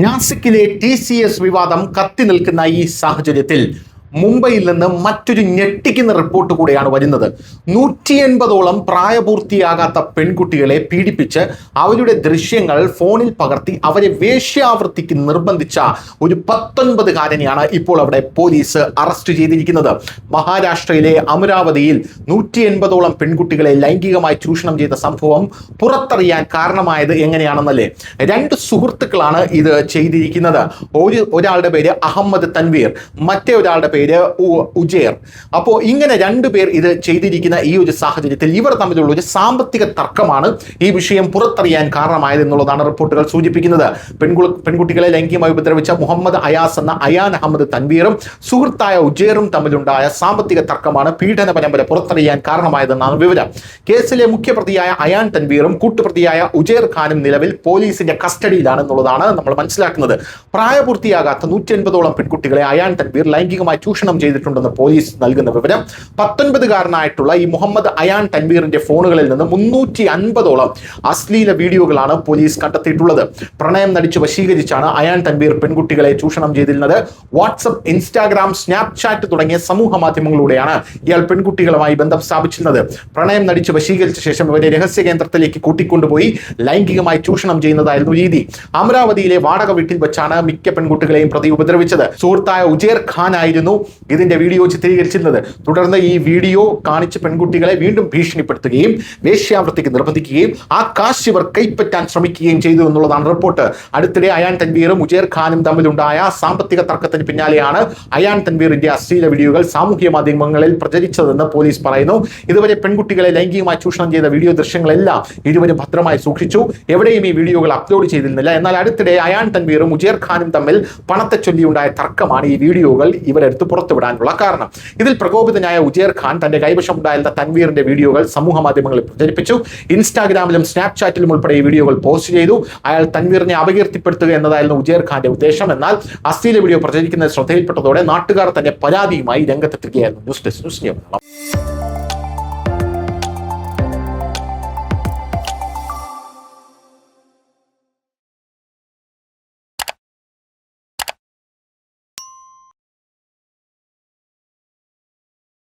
നാസിക്കിലെ TCS വിവാദം കത്തി നിൽക്കുന്ന ഈ സാഹചര്യത്തിൽ മുംബൈയിൽ നിന്ന് മറ്റൊരു ഞെട്ടിക്കുന്ന റിപ്പോർട്ട് കൂടെയാണ് വരുന്നത്. 180ഓളം പ്രായപൂർത്തിയാകാത്ത പെൺകുട്ടികളെ പീഡിപ്പിച്ച് അവരുടെ ദൃശ്യങ്ങൾ ഫോണിൽ പകർത്തി അവരെ വേശ്യാവൃത്തിക്ക് നിർബന്ധിച്ച ഒരു 19കാരനെയാണ് ഇപ്പോൾ അവിടെ പോലീസ് അറസ്റ്റ് ചെയ്തിരിക്കുന്നത്. മഹാരാഷ്ട്രയിലെ അമരാവതിയിൽ 180ഓളം പെൺകുട്ടികളെ ലൈംഗികമായി ചൂഷണം ചെയ്ത സംഭവം പുറത്തറിയാൻ കാരണമായത് എങ്ങനെയാണെന്നല്ലേ. രണ്ട് സുഹൃത്തുക്കളാണ് ഇത് ചെയ്തിരിക്കുന്നത്. ഒരാളുടെ പേര് അഹമ്മദ് തൻവീർ, മറ്റേ ഒരാളുടെ പേര് ഉജേർ. അപ്പോൾ ഇങ്ങനെ രണ്ടുപേർ ഇത് ചെയ്തിരിക്കുന്ന ഈ ഒരു സാഹചര്യത്തിൽ ഇവർ തമ്മിലുള്ള ഒരു സാമ്പത്തിക തർക്കമാണ് ഈ വിഷയം പുറത്തറിയാൻ കാരണമായത് എന്നുള്ളതാണ് റിപ്പോർട്ടുകൾ സൂചിപ്പിക്കുന്നത്. പെൺകുട്ടികളെ ലൈംഗികമായി ഉപദ്രവിച്ച മുഹമ്മദ് അയാസ് എന്ന അയാൻ അഹമ്മദ് തൻവീറും സുഹൃത്തായ ഉജേറും തമ്മിലുണ്ടായ സാമ്പത്തിക തർക്കമാണ് പീഡന പരമ്പര പുറത്തറിയാൻ കാരണമായതെന്നാണ് വിവരം. കേസിലെ മുഖ്യപ്രതിയായ അയാൻ തൻവീറും കൂട്ടുപ്രതിയായ ഉജേർ ഖാനും നിലവിൽ പോലീസിന്റെ കസ്റ്റഡിയിലാണെന്നുള്ളതാണ് നമ്മൾ മനസ്സിലാക്കുന്നത്. പ്രായപൂർത്തിയാകാത്ത 180ഓളം പെൺകുട്ടികളെ അയാൻ തൻവീർ ലൈംഗികമായി ചൂഷണം ചെയ്തിട്ടുണ്ടെന്ന് പോലീസ് നൽകുന്ന വിവരം. 19കാരനായിട്ടുള്ള ഈ മുഹമ്മദ് അയാൻ തൻവീറിന്റെ ഫോണുകളിൽ നിന്ന് 350ഓളം അശ്ലീല വീഡിയോകളാണ് പോലീസ് കണ്ടെത്തിയിട്ടുള്ളത്. പ്രണയം നടിച്ചു വശീകരിച്ചാണ് അയാൻ തൻവീർ പെൺകുട്ടികളെ ചൂഷണം ചെയ്തിരുന്നത്. വാട്സപ്പ്, ഇൻസ്റ്റാഗ്രാം, സ്നാപ്ചാറ്റ് തുടങ്ങിയ സമൂഹ മാധ്യമങ്ങളിലൂടെയാണ് ഇയാൾ പെൺകുട്ടികളുമായി ബന്ധം സ്ഥാപിച്ചിരുന്നത്. പ്രണയം നടിച്ചു വശീകരിച്ച ശേഷം ഇവരെ രഹസ്യ കേന്ദ്രത്തിലേക്ക് കൂട്ടിക്കൊണ്ടുപോയി ലൈംഗികമായി ചൂഷണം ചെയ്യുന്നതായിരുന്നു രീതി. അമരാവതിയിലെ വാടക വീട്ടിൽ വെച്ചാണ് മിക്ക പെൺകുട്ടികളെയും പ്രതി ഉപദ്രവിച്ചത്. സുഹൃത്തായ ഉജേർ ഖാൻ ആയിരുന്നു ഇതിന്റെ വീഡിയോ ചിത്രീകരിച്ചിരുന്നത്. തുടർന്ന് ഈ വീഡിയോ കാണിച്ച് പെൺകുട്ടികളെ വീണ്ടും ഭീഷണിപ്പെടുത്തുകയും വേശ്യാവൃത്തിക്ക് നിർബന്ധിക്കുകയും ആ കാശ് ഇവർ കൈപ്പറ്റാൻ ശ്രമിക്കുകയും ചെയ്തു എന്നുള്ളതാണ് റിപ്പോർട്ട്. അടുത്തിടെ അയാൻ തൻവീറും ഉജേർ ഖാനും തമ്മിലുണ്ടായ സാമ്പത്തിക തർക്കത്തിന് പിന്നാലെയാണ് അയാൻ തൻവീറിന്റെ അശ്ലീല വീഡിയോകൾ സാമൂഹ്യ മാധ്യമങ്ങളിൽ പ്രചരിച്ചതെന്ന് പോലീസ് പറയുന്നു. ഇതുവരെ പെൺകുട്ടികളെ ലൈംഗികമായി ചൂഷണം ചെയ്ത വീഡിയോ ദൃശ്യങ്ങളെല്ലാം ഇരുവരും ഭദ്രമായി സൂക്ഷിച്ചു. എവിടെയും ഈ വീഡിയോകൾ അപ്ലോഡ് ചെയ്തിരുന്നില്ല. എന്നാൽ അടുത്തിടെ അയാൻ തൻവീറും ഉജേർ ഖാനും തമ്മിൽ പണത്തെ ചൊല്ലിയുണ്ടായ തർക്കമാണ് ഈ വീഡിയോകൾ ഇവരെടുത്ത് പുറത്തുവിടാനുള്ള കാരണം. ഇതിൽ പ്രകോപിതനായ ഉജേർ ഖാൻ തന്റെ കൈവശമുണ്ടായിരുന്ന തൻവീറിന്റെ വീഡിയോകൾ സമൂഹ മാധ്യമങ്ങളിൽ പ്രചരിപ്പിച്ചു. ഇൻസ്റ്റാഗ്രാമിലും സ്നാപ്ചാറ്റിലും ഉൾപ്പെടെ ഈ വീഡിയോകൾ പോസ്റ്റ് ചെയ്തു. അയാൾ തൻവീറിനെ അപകീർത്തിപ്പെടുത്തുക എന്നതായിരുന്നു ഉജേർ ഖാന്റെ ഉദ്ദേശം. എന്നാൽ അശ്ലീല വീഡിയോ പ്രചരിക്കുന്നത് ശ്രദ്ധയിൽപ്പെട്ടതോടെ നാട്ടുകാർ തന്നെ പരാതിയുമായി രംഗത്തെത്തുകയായിരുന്നു. News desk news.